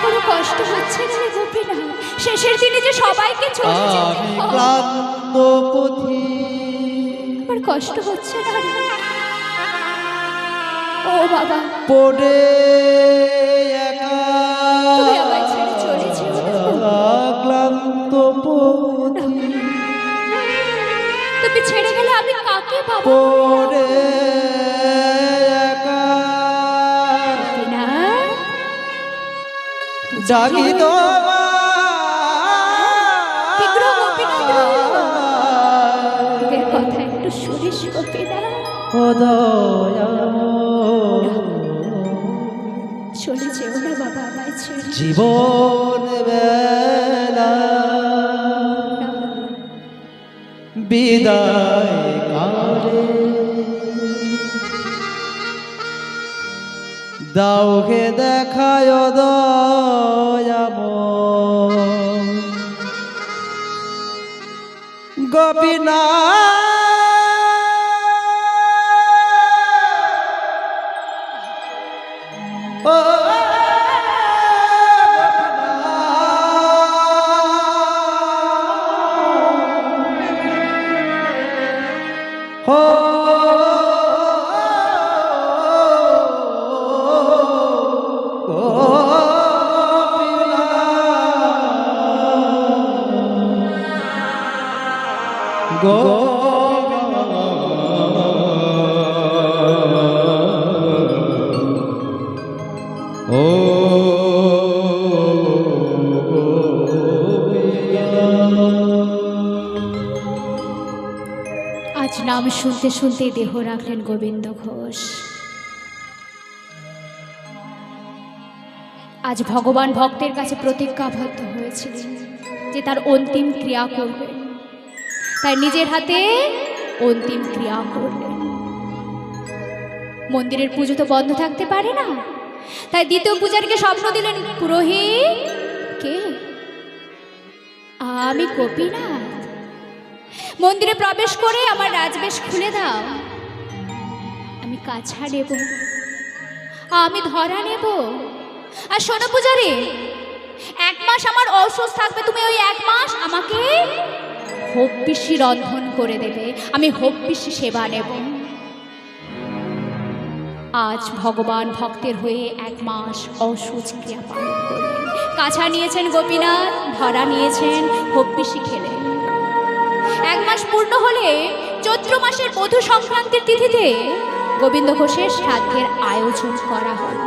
কোনো কষ্ট হচ্ছে না রে গোপীনাথ? শেষের দিনে যে সবাইকে চলে যেতে আমি হয়। ক্লান্ত পথি আমার কষ্ট হচ্ছে না রে? ও বাবা, পড়ে একা তুমি আমায় ছেড়ে চলে যেও না। ক্লান্ত পথি তুমি ছেড়ে গেলে আমি কাকে পাবো? পড়ে একা গোপীনাথ, জাগি বিগ্রহ গোপীনাথ, তোদের কথা একটু শুনিস গোপীনাথ। চলে যেও না বাবা আমায় ছেড়ে। জীবন বেলা বিদায় কালে দাও হে দেখায় দয়াম গোপীনাথ ও আজ নাম শুনতে শুনতে দেহ রাখলেন গোবিন্দ ঘোষ। আজ ভগবান ভক্তের কাছে প্রতিজ্ঞাবদ্ধ হয়েছিলেন যে তার অন্তিম ক্রিয়া করবেন, তাই নিজের হাতে অন্তিম ক্রিয়া করলেন। মন্দিরের পুজো তো বন্ধ থাকতে পারে না, তাই দ্বিতীয় পূজারীকে স্বপ্ন দিলেন, পুরোহিত কে? আমি গোপীনাথ। মন্দিরে প্রবেশ করে আমার রাজবেশ খুলে দাও, আমি কাছা নেব, আমি ধরা নেব। আর শোনো পূজারি, 1 মাস আমার অসুস্থ থাকবে, তুমি ওই 1 মাস আমাকে হব্বিষ্যি রন্ধন করে দেবে, আমি হব্বিষ্যি সেবা নেব। আজ ভগবান ভক্তের হয়ে 1 মাস অসুচ ক্রিয়া পালন করলেন। কাছা নিয়েছেন গোপীনাথ, ধরা নিয়েছেন, হব্বিষ্যি খেলেন। 1 মাস পূর্ণ হলে চৈত্র মাসের মধু সংক্রান্তির তিথিতে গোবিন্দ ঘোষের শ্রাদ্ধের আয়োজন করা হয়।